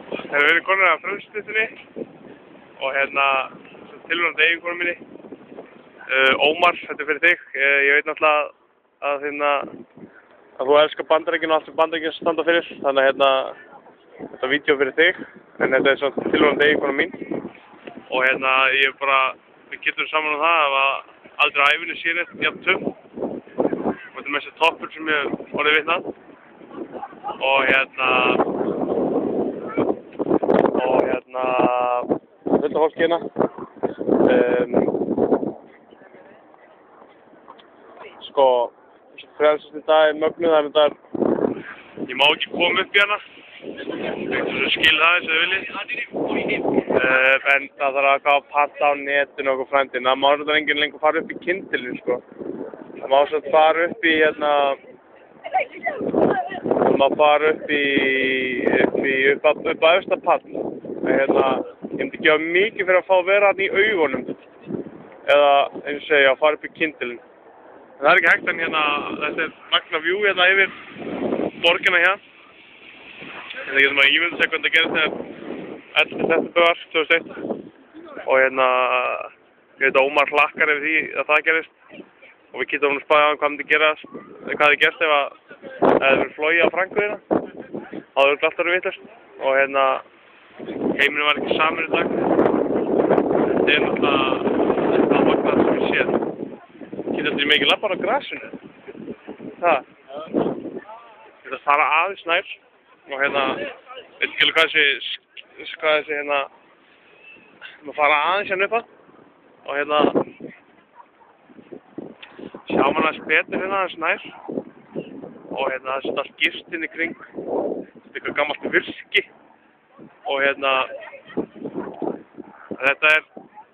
Þeir eru verið konur af frömslutinni og hérna tilvonandi eiginkonu minni. Ómar, þetta er fyrir þig. Ég veit náttúrulega að þú elskar Bandaríkin og allt sem Bandaríkin standa fyrir. Þannig að þetta er vídeo fyrir þig. En þetta er svona tilvonandi eiginkonu mín. Og ég bara, við getum saman það að aldrei á ævinni sé neitt jafn töff. Og þetta er með þessi toppur sem ég orðið vitna. Og fullt af fólki hérna. Sko, frelsast í dag er mögnuð, það er ég má ekki koma upp í hana. Þú skil það eins og þið viljið. En það þarf að panta á netinu og okkur frændin. Það má þetta enginn lengur fara upp í Kindlinn, sko. Það má svo fara upp í það má fara upp að efsta pall. Ég myndi gefa mikið fyrir að fá að vera hann í augunum. Eða, eins og segja, að fara upp í Kindlinn. En það er ekki hægt en þetta er magna view hérna yfir borgina hérna. Það getur maður ímynda sig hvernig það gerist þegar 11. september 2001. Og ég veit að Ómar hlakkar yfir því að það gerist. Og við getum spáði á hann hvað myndi gerast, hvað hefði gerst ef það hefði verið flogið á Frankfurt. Það hefði alltaf verið vitlaust. Og heiminu var ekki samur í dag. Þetta er náttúrulega magnað sem ég séð. Getur þetta mikið lappar á grasinu. Það. Þetta fara aðeins nær. Og veit ekki alveg hvað þessi maður fara aðeins hérna upp að. Og sjá mann aðeins betur aðeins nær. Og það setja allt gist inn í kring. Þetta er eitthvað gammalt virki. Og þetta er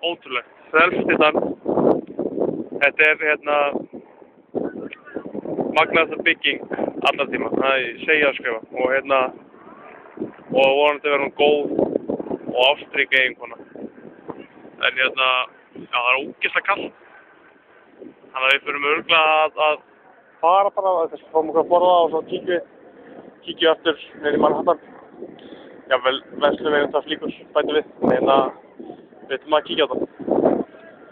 ótrúlegt. Frelsstittan. Þetta er magnaðasta bygging allar tíma. Það segja að skrifa. Og vonandi verður hún góð og ástrík eiginkona. En já, það er ógeðslega kalt. Þannig að við förum örugglega að fara bara, þess að fáum okkur að borða og svo kíkju aftur niður í Manhattan. Jafnvel, verslum við það flíkur bæti við. Við ætlum að kíkja á það.